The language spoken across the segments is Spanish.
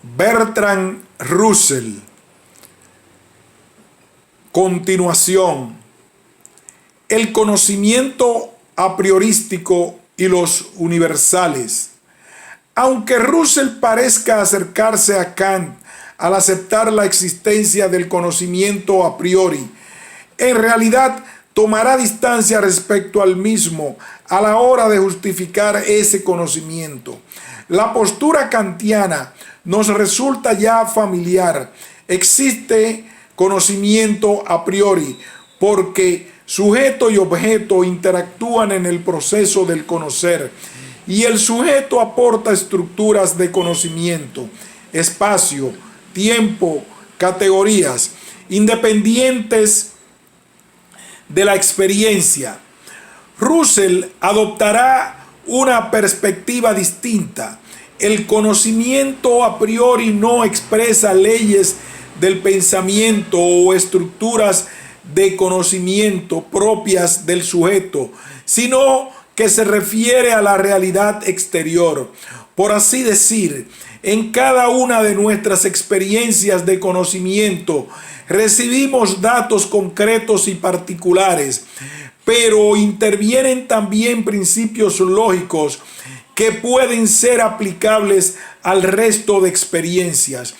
Bertrand Russell. Continuación, el conocimiento a priorístico y los universales. Aunque Russell parezca acercarse a Kant al aceptar la existencia del conocimiento a priori, en realidad tomará distancia respecto al mismo a la hora de justificar ese conocimiento. La postura kantiana nos resulta ya familiar. Existe conocimiento a priori porque sujeto y objeto interactúan en el proceso del conocer y el sujeto aporta estructuras de conocimiento, espacio, tiempo, categorías, independientes de la experiencia. Russell adoptará una perspectiva distinta. El conocimiento a priori no expresa leyes del pensamiento o estructuras de conocimiento propias del sujeto, sino que se refiere a la realidad exterior. Por así decir, en cada una de nuestras experiencias de conocimiento recibimos datos concretos y particulares, pero intervienen también principios lógicos que pueden ser aplicables al resto de experiencias.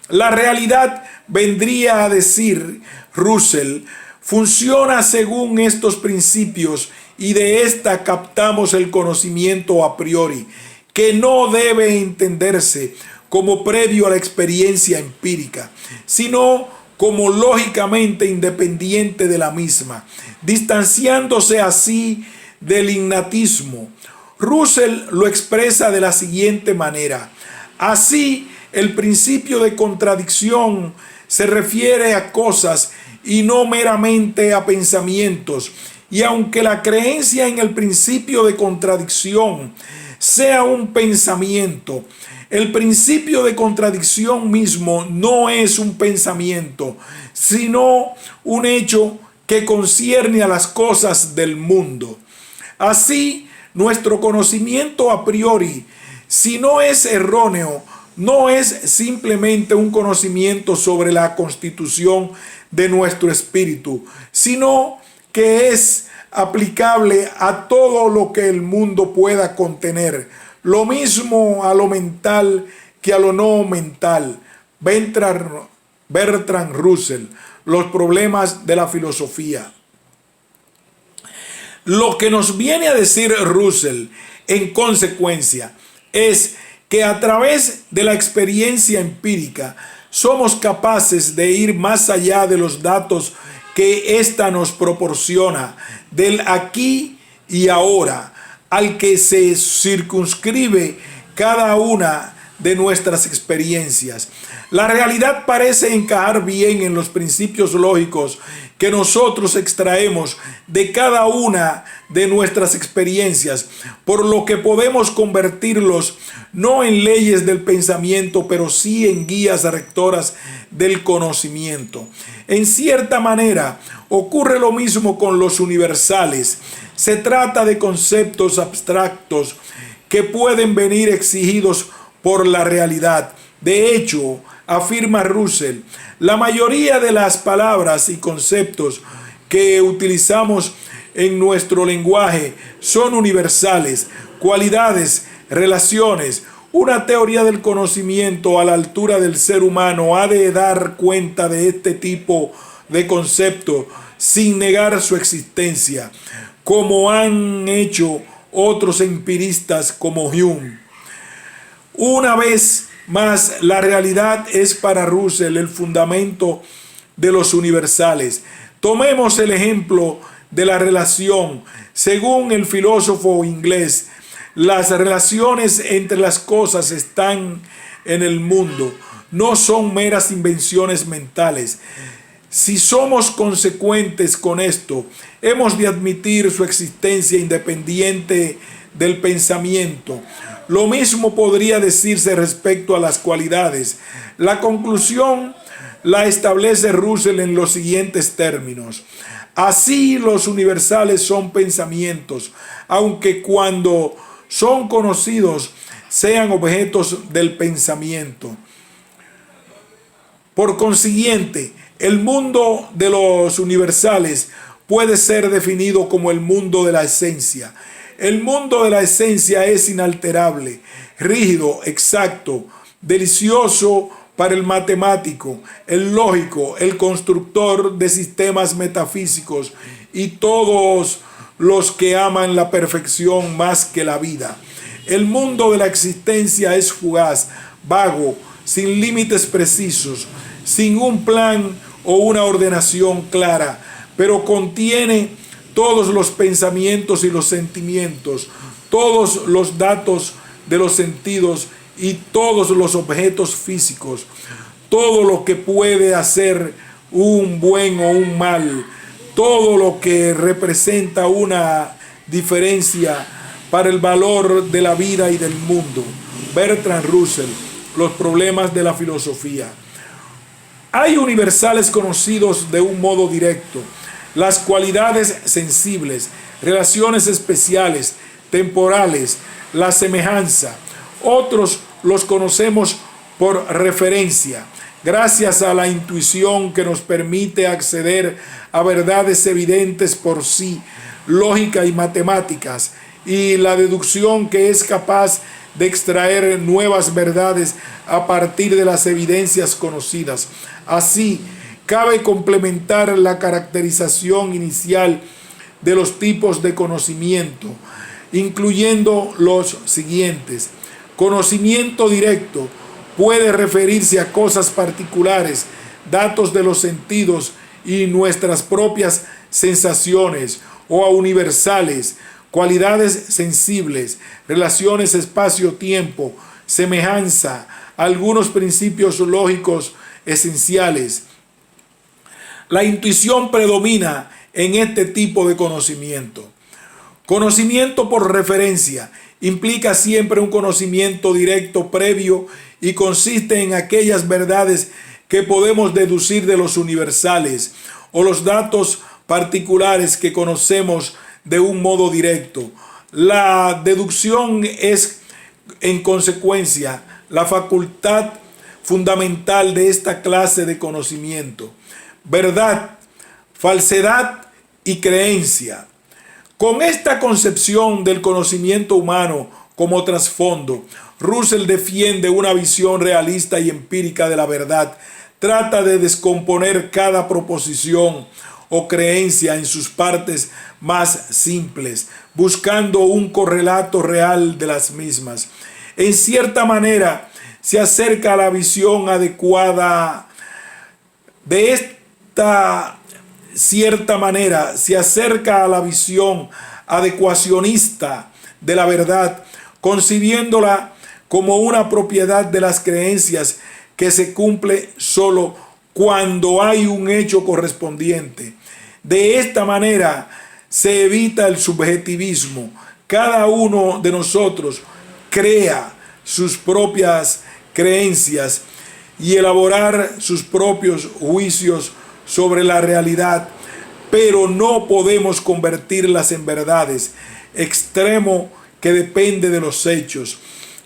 La realidad, vendría a decir Russell, funciona según estos principios y de esta captamos el conocimiento a priori, que no debe entenderse como previo a la experiencia empírica, sino como lógicamente independiente de la misma, distanciándose así del innatismo. Russell lo expresa de la siguiente manera: así, el principio de contradicción se refiere a cosas y no meramente a pensamientos, y aunque la creencia en el principio de contradicción sea un pensamiento, el principio de contradicción mismo no es un pensamiento, sino un hecho que concierne a las cosas del mundo. Así, nuestro conocimiento a priori, si no es erróneo, no es simplemente un conocimiento sobre la constitución de nuestro espíritu, sino que es aplicable a todo lo que el mundo pueda contener, lo mismo a lo mental que a lo no mental. Bertrand Russell, los problemas de la filosofía. Lo que nos viene a decir Russell, en consecuencia, es que a través de la experiencia empírica somos capaces de ir más allá de los datos que ésta nos proporciona, del aquí y ahora, al que se circunscribe cada una de nuestras experiencias. La realidad parece encajar bien en los principios lógicos que nosotros extraemos de cada una de nuestras experiencias, por lo que podemos convertirlos no en leyes del pensamiento, pero sí en guías rectoras del conocimiento. En cierta manera, ocurre lo mismo con los universales. Se trata de conceptos abstractos que pueden venir exigidos por la realidad. De hecho, afirma Russell, la mayoría de las palabras y conceptos que utilizamos en nuestro lenguaje son universales, cualidades, relaciones. Una teoría del conocimiento a la altura del ser humano ha de dar cuenta de este tipo de concepto sin negar su existencia, como han hecho otros empiristas como Hume. Una vez más, la realidad es para Russell el fundamento de los universales. Tomemos el ejemplo de la relación. Según el filósofo inglés, las relaciones entre las cosas están en el mundo, no son meras invenciones mentales. Si somos consecuentes con esto, hemos de admitir su existencia independiente del pensamiento. Lo mismo podría decirse respecto a las cualidades. La conclusión la establece Russell en los siguientes términos: así, los universales son pensamientos, aunque cuando son conocidos sean objetos del pensamiento. Por consiguiente, el mundo de los universales puede ser definido como el mundo de la esencia. El mundo de la esencia es inalterable, rígido, exacto, delicioso para el matemático, el lógico, el constructor de sistemas metafísicos y todos los que aman la perfección más que la vida. El mundo de la existencia es fugaz, vago, sin límites precisos, sin un plan o una ordenación clara, pero contiene todos los pensamientos y los sentimientos, todos los datos de los sentidos y todos los objetos físicos, todo lo que puede hacer un buen o un mal, todo lo que representa una diferencia para el valor de la vida y del mundo. Bertrand Russell, Los problemas de la filosofía. Hay universales conocidos de un modo directo, las cualidades sensibles, relaciones especiales, temporales, la semejanza. Otros los conocemos por referencia, gracias a la intuición que nos permite acceder a verdades evidentes por sí, lógica y matemáticas, y la deducción que es capaz de extraer nuevas verdades a partir de las evidencias conocidas. Así, cabe complementar la caracterización inicial de los tipos de conocimiento, incluyendo los siguientes. Conocimiento directo puede referirse a cosas particulares, datos de los sentidos y nuestras propias sensaciones, o a universales, cualidades sensibles, relaciones espacio-tiempo, semejanza, algunos principios lógicos esenciales. La intuición predomina en este tipo de conocimiento. Conocimiento por referencia implica siempre un conocimiento directo previo y consiste en aquellas verdades que podemos deducir de los universales o los datos particulares que conocemos de un modo directo. La deducción es, en consecuencia, la facultad fundamental de esta clase de conocimiento. Verdad, falsedad y creencia. Con esta concepción del conocimiento humano como trasfondo, Russell defiende una visión realista y empírica de la verdad. Trata de descomponer cada proposición o creencia en sus partes más simples, buscando un correlato real de las mismas. En cierta manera, se acerca a la visión adecuada de esta cierta manera, se acerca a la visión adecuacionista de la verdad, concibiéndola como una propiedad de las creencias que se cumple solo cuando hay un hecho correspondiente. De esta manera se evita el subjetivismo. Cada uno de nosotros crea sus propias creencias y elaborar sus propios juicios sobre la realidad, pero no podemos convertirlas en verdades, extremo que depende de los hechos.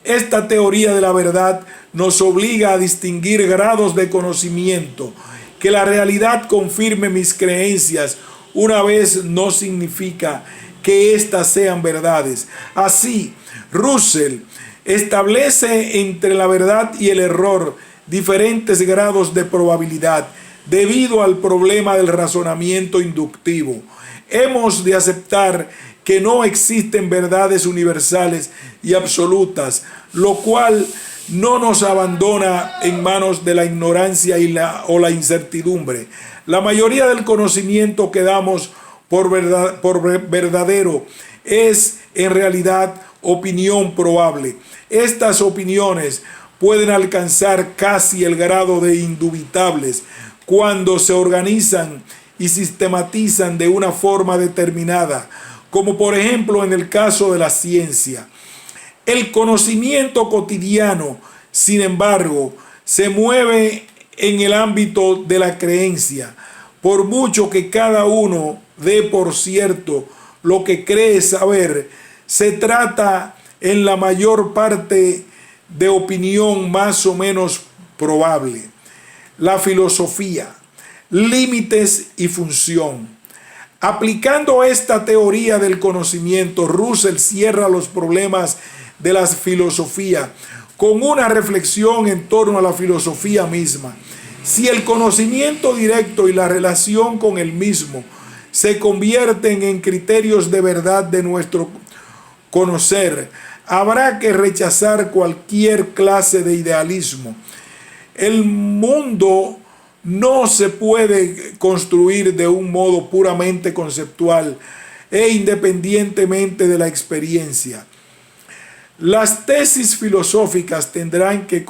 Esta teoría de la verdad nos obliga a distinguir grados de conocimiento. Que la realidad confirme mis creencias una vez no significa que éstas sean verdades. Así, Russell establece entre la verdad y el error diferentes grados de probabilidad debido al problema del razonamiento inductivo. Hemos de aceptar que no existen verdades universales y absolutas, lo cual no nos abandona en manos de la ignorancia o la incertidumbre. La mayoría del conocimiento que damos por verdadero es en realidad opinión probable. Estas opiniones pueden alcanzar casi el grado de indubitables cuando se organizan y sistematizan de una forma determinada, como por ejemplo en el caso de la ciencia. El conocimiento cotidiano, sin embargo, se mueve en el ámbito de la creencia, por mucho que cada uno dé por cierto lo que cree saber. Se trata en la mayor parte de opinión más o menos probable. la filosofía, límites y función. Aplicando esta teoría del conocimiento, Russell cierra los problemas de la filosofía con una reflexión en torno a la filosofía misma. Si el conocimiento directo y la relación con el mismo se convierten en criterios de verdad de nuestro conocer, habrá que rechazar cualquier clase de idealismo. El mundo no se puede construir de un modo puramente conceptual e independientemente de la experiencia. Las tesis filosóficas tendrán que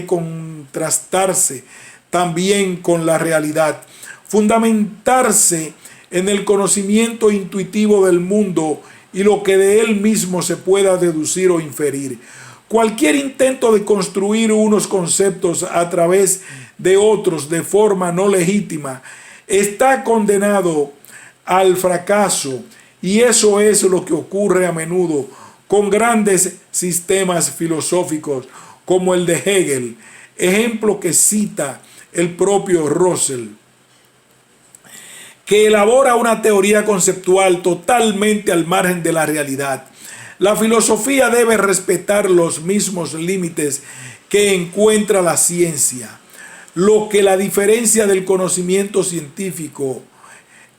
contrastarse también con la realidad, fundamentarse en el conocimiento intuitivo del mundo y lo que de él mismo se pueda deducir o inferir. Cualquier intento de construir unos conceptos a través de otros de forma no legítima está condenado al fracaso, y eso es lo que ocurre a menudo con grandes sistemas filosóficos como el de Hegel, ejemplo que cita el propio Russell, que elabora una teoría conceptual totalmente al margen de la realidad. La filosofía debe respetar los mismos límites que encuentra la ciencia. Lo que la diferencia del conocimiento científico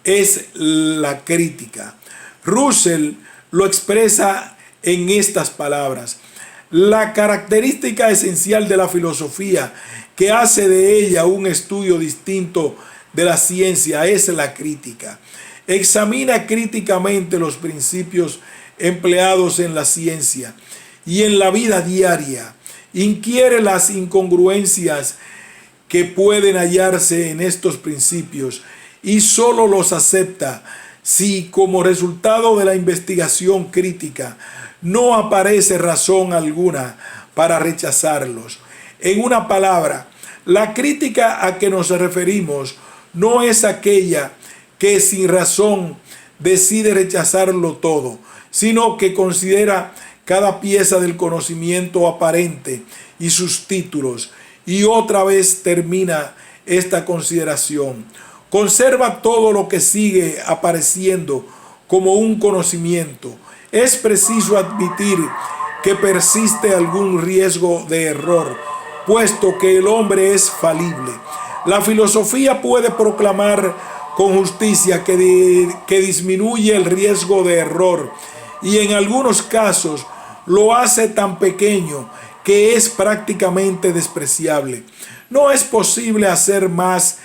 es la crítica. Russell lo expresa en estas palabras: la característica esencial de la filosofía que hace de ella un estudio distinto de la ciencia es la crítica. Examina críticamente los principios empleados en la ciencia y en la vida diaria. Inquiere las incongruencias que pueden hallarse en estos principios y solo los acepta si, como resultado de la investigación crítica, no aparece razón alguna para rechazarlos. En una palabra, la crítica a que nos referimos no es aquella que sin razón decide rechazarlo todo, sino que considera cada pieza del conocimiento aparente y sus títulos, y otra vez termina esta consideración. Conserva todo lo que sigue apareciendo como un conocimiento. Es preciso admitir que persiste algún riesgo de error, puesto que el hombre es falible. La filosofía puede proclamar con justicia que disminuye el riesgo de error, y en algunos casos lo hace tan pequeño que es prácticamente despreciable. No es posible hacer más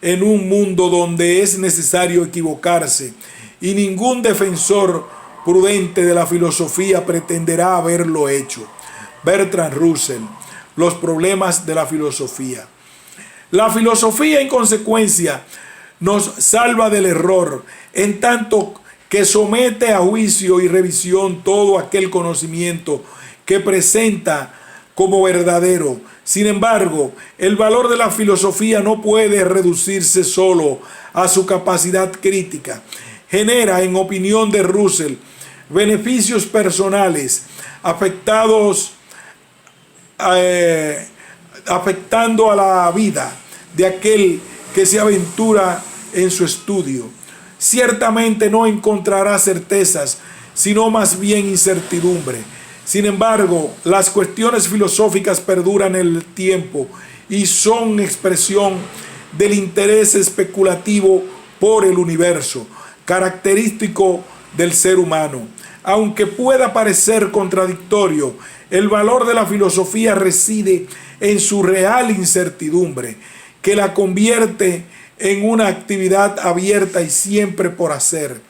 en un mundo donde es necesario equivocarse, y ningún defensor prudente de la filosofía pretenderá haberlo hecho. Bertrand Russell, Los problemas de la filosofía. La filosofía, en consecuencia, nos salva del error, en tanto que somete a juicio y revisión todo aquel conocimiento que presenta como verdadero. Sin embargo, el valor de la filosofía no puede reducirse solo a su capacidad crítica. Genera, en opinión de Russell, beneficios personales afectando a la vida de aquel que se aventura en su estudio. Ciertamente no encontrará certezas, sino más bien incertidumbre. Sin embargo, las cuestiones filosóficas perduran en el tiempo y son expresión del interés especulativo por el universo, característico del ser humano. Aunque pueda parecer contradictorio, el valor de la filosofía reside en su real incertidumbre, que la convierte en una actividad abierta y siempre por hacer.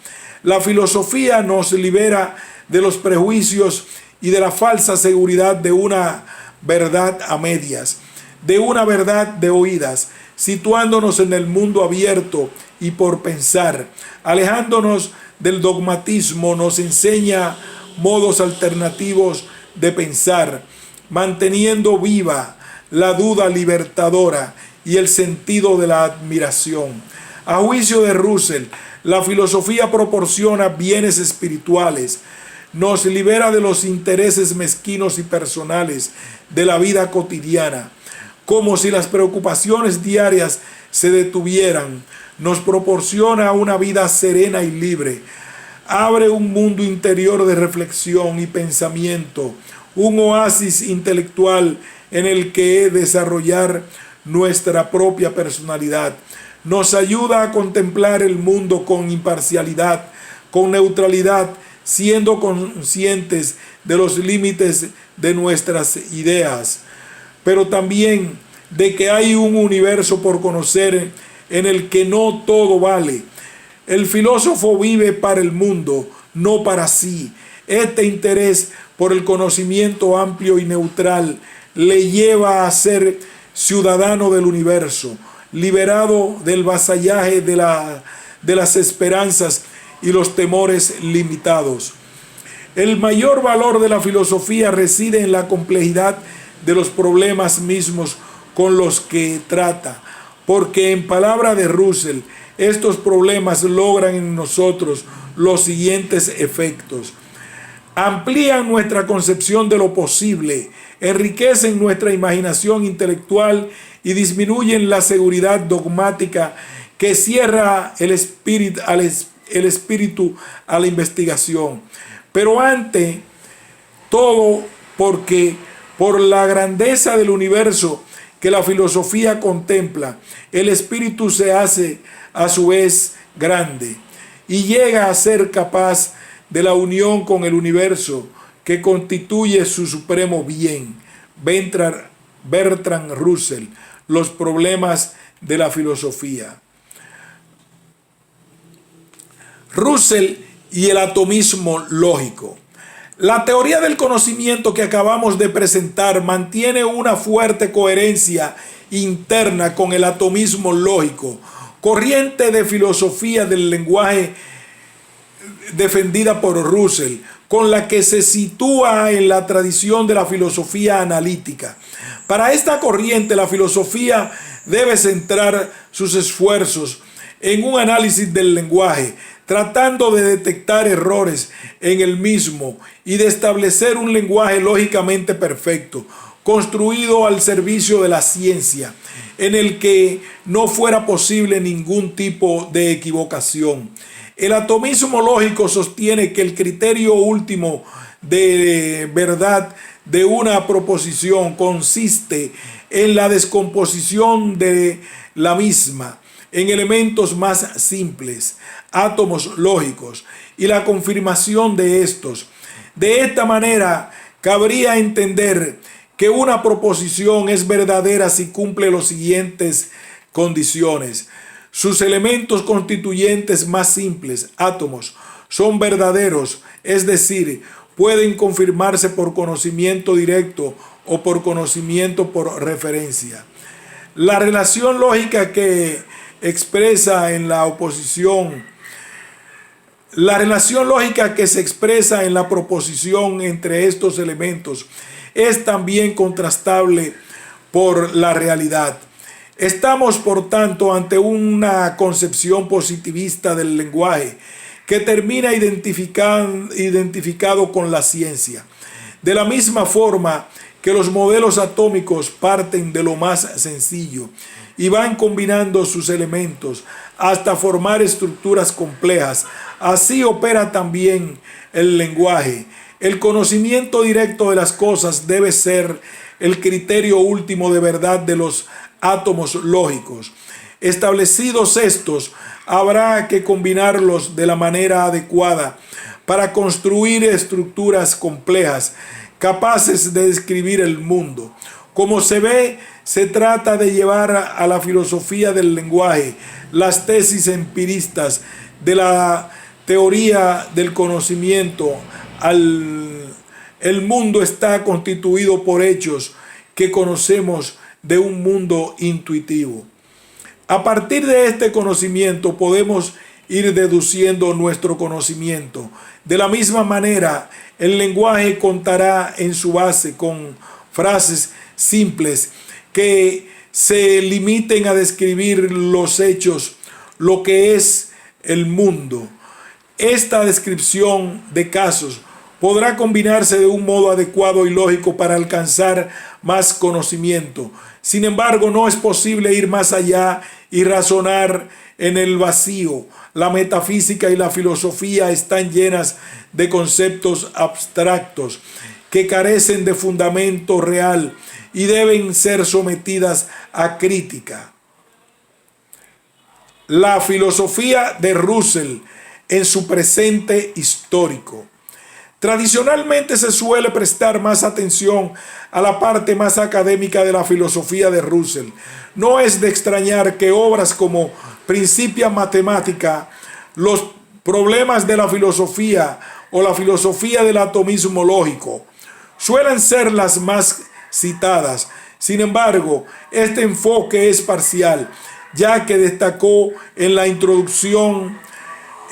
La filosofía nos libera de los prejuicios y de la falsa seguridad de una verdad a medias, de una verdad de oídas, situándonos en el mundo abierto y por pensar. Alejándonos del dogmatismo, nos enseña modos alternativos de pensar, manteniendo viva la duda libertadora y el sentido de la admiración. A juicio de Russell, la filosofía proporciona bienes espirituales, nos libera de los intereses mezquinos y personales de la vida cotidiana, como si las preocupaciones diarias se detuvieran. Nos proporciona una vida serena y libre. Abre un mundo interior de reflexión y pensamiento, un oasis intelectual en el que desarrollar nuestra propia personalidad. Nos ayuda a contemplar el mundo con imparcialidad, con neutralidad, siendo conscientes de los límites de nuestras ideas, pero también de que hay un universo por conocer en el que no todo vale. El filósofo vive para el mundo, no para sí. Este interés por el conocimiento amplio y neutral le lleva a ser ciudadano del universo, liberado del vasallaje de las esperanzas y los temores limitados. El mayor valor de la filosofía reside en la complejidad de los problemas mismos con los que trata, porque en palabra de Russell, estos problemas logran en nosotros los siguientes efectos: amplían nuestra concepción de lo posible, enriquecen nuestra imaginación intelectual y disminuyen la seguridad dogmática que cierra el espíritu a la investigación. Pero ante todo, porque por la grandeza del universo que la filosofía contempla, el espíritu se hace a su vez grande y llega a ser capaz de la unión con el universo que constituye su supremo bien. Bertrand Russell, Los problemas de la filosofía. Russell y el atomismo lógico. La teoría del conocimiento que acabamos de presentar mantiene una fuerte coherencia interna con el atomismo lógico, corriente de filosofía del lenguaje defendida por Russell, con la que se sitúa en la tradición de la filosofía analítica. Para esta corriente, la filosofía debe centrar sus esfuerzos en un análisis del lenguaje, tratando de detectar errores en el mismo y de establecer un lenguaje lógicamente perfecto, construido al servicio de la ciencia, en el que no fuera posible ningún tipo de equivocación. El atomismo lógico sostiene que el criterio último de verdad de una proposición consiste en la descomposición de la misma en elementos más simples, átomos lógicos, y la confirmación de estos. De esta manera, cabría entender que una proposición es verdadera si cumple las siguientes condiciones. Sus elementos constituyentes más simples, átomos, son verdaderos, es decir, pueden confirmarse por conocimiento directo o por conocimiento por referencia. La relación lógica que expresa en la oposición, la relación lógica que se expresa en la proposición entre estos elementos es también contrastable por la realidad. Estamos, por tanto, ante una concepción positivista del lenguaje que termina identificado con la ciencia. De la misma forma que los modelos atómicos parten de lo más sencillo y van combinando sus elementos hasta formar estructuras complejas, así opera también el lenguaje. El conocimiento directo de las cosas debe ser el criterio último de verdad de los átomos lógicos. Establecidos estos, habrá que combinarlos de la manera adecuada para construir estructuras complejas, capaces de describir el mundo. Como se ve, se trata de llevar a la filosofía del lenguaje las tesis empiristas de la teoría del conocimiento. El mundo está constituido por hechos que conocemos de un mundo intuitivo. A partir de este conocimiento podemos ir deduciendo nuestro conocimiento. De la misma manera, el lenguaje contará en su base con frases simples que se limiten a describir los hechos, lo que es el mundo. Esta descripción de casos podrá combinarse de un modo adecuado y lógico para alcanzar más conocimiento. Sin embargo, no es posible ir más allá y razonar en el vacío. La metafísica y la filosofía están llenas de conceptos abstractos que carecen de fundamento real y deben ser sometidas a crítica. La filosofía de Russell en su presente histórico. Tradicionalmente se suele prestar más atención a la parte más académica de la filosofía de Russell. No es de extrañar que obras como Principia Mathematica, Los problemas de la filosofía o la filosofía del atomismo lógico suelen ser las más citadas. Sin embargo, este enfoque es parcial, ya que destacó en la introducción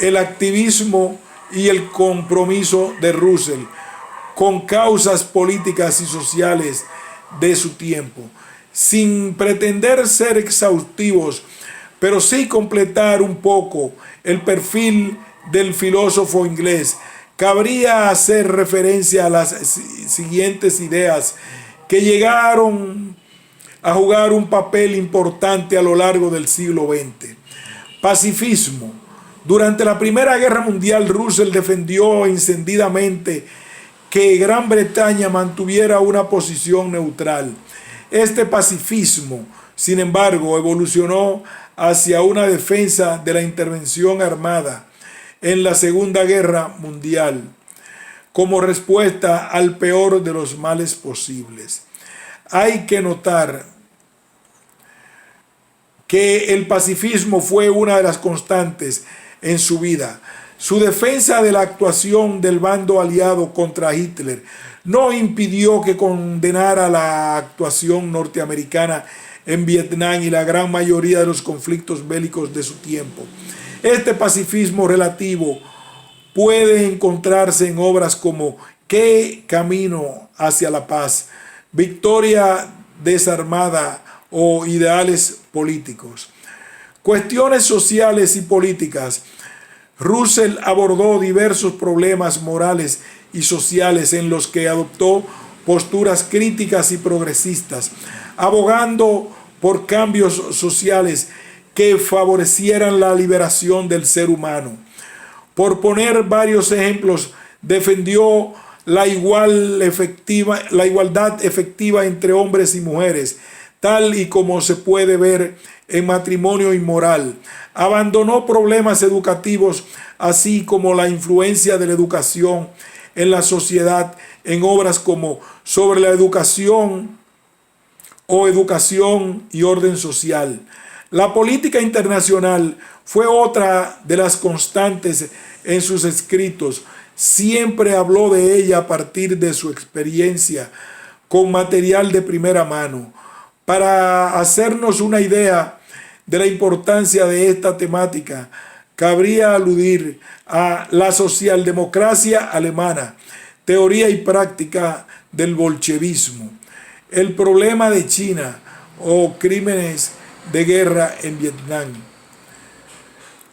el activismo y el compromiso de Russell con causas políticas y sociales de su tiempo, sin pretender ser exhaustivos, pero sí completar un poco el perfil del filósofo inglés. Cabría hacer referencia a las siguientes ideas que llegaron a jugar un papel importante a lo largo del siglo XX. Pacifismo. Durante la Primera Guerra Mundial, Russell defendió encendidamente que Gran Bretaña mantuviera una posición neutral. Este pacifismo, sin embargo, evolucionó hacia una defensa de la intervención armada en la Segunda Guerra Mundial, como respuesta al peor de los males posibles. Hay que notar que el pacifismo fue una de las constantes en su vida. Su defensa de la actuación del bando aliado contra Hitler no impidió que condenara la actuación norteamericana en Vietnam y la gran mayoría de los conflictos bélicos de su tiempo. Este pacifismo relativo puede encontrarse en obras como ¿Qué camino hacia la paz?, Victoria desarmada o Ideales políticos. Cuestiones sociales y políticas. Russell abordó diversos problemas morales y sociales en los que adoptó posturas críticas y progresistas, abogando por cambios sociales que favorecieran la liberación del ser humano. Por poner varios ejemplos, defendió la igualdad efectiva entre hombres y mujeres, tal y como se puede ver en Matrimonio Inmoral. Abandonó problemas educativos, así como la influencia de la educación en la sociedad, en obras como Sobre la educación o Educación y orden social. La política internacional fue otra de las constantes en sus escritos. Siempre habló de ella a partir de su experiencia con material de primera mano. Para hacernos una idea de la importancia de esta temática, cabría aludir a La socialdemocracia alemana, teoría y práctica del bolchevismo, El problema de China o Crímenes de guerra en Vietnam.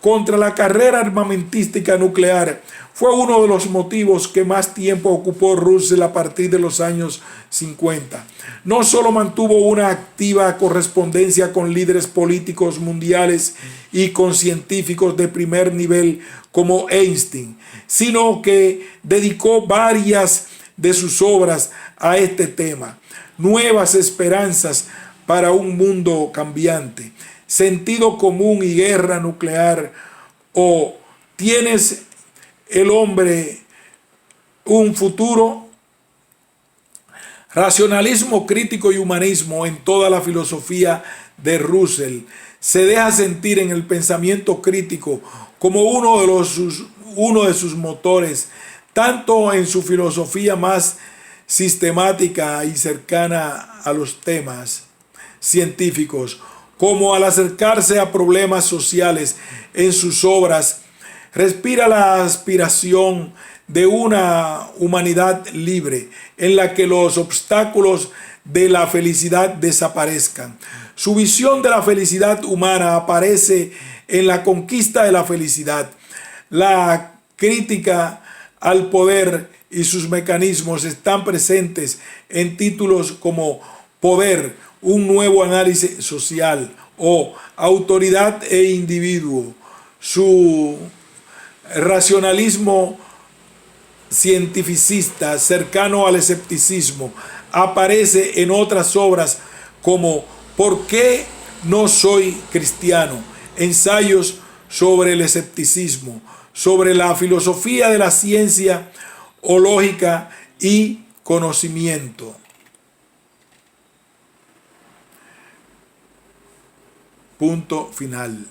Contra la carrera armamentística nuclear fue uno de los motivos que más tiempo ocupó Russell a partir de los años 50. No solo mantuvo una activa correspondencia con líderes políticos mundiales y con científicos de primer nivel como Einstein, sino que dedicó varias de sus obras a este tema. Nuevas esperanzas para un mundo cambiante, Sentido común y guerra nuclear, o ¿Tienes el hombre un futuro? Racionalismo crítico y humanismo en toda la filosofía de Russell se deja sentir en el pensamiento crítico como uno de sus motores, tanto en su filosofía más sistemática y cercana a los temas científicos, como al acercarse a problemas sociales en sus obras. Respira la aspiración de una humanidad libre en la que los obstáculos de la felicidad desaparezcan. Su visión de la felicidad humana aparece en la conquista de la felicidad, la crítica al poder y sus mecanismos están presentes en títulos como Poder, un nuevo análisis social, o Autoridad e individuo. Su racionalismo cientificista cercano al escepticismo aparece en otras obras como ¿Por qué no soy cristiano?, ensayos sobre el escepticismo, sobre la filosofía de la ciencia o lógica y conocimiento. Punto final.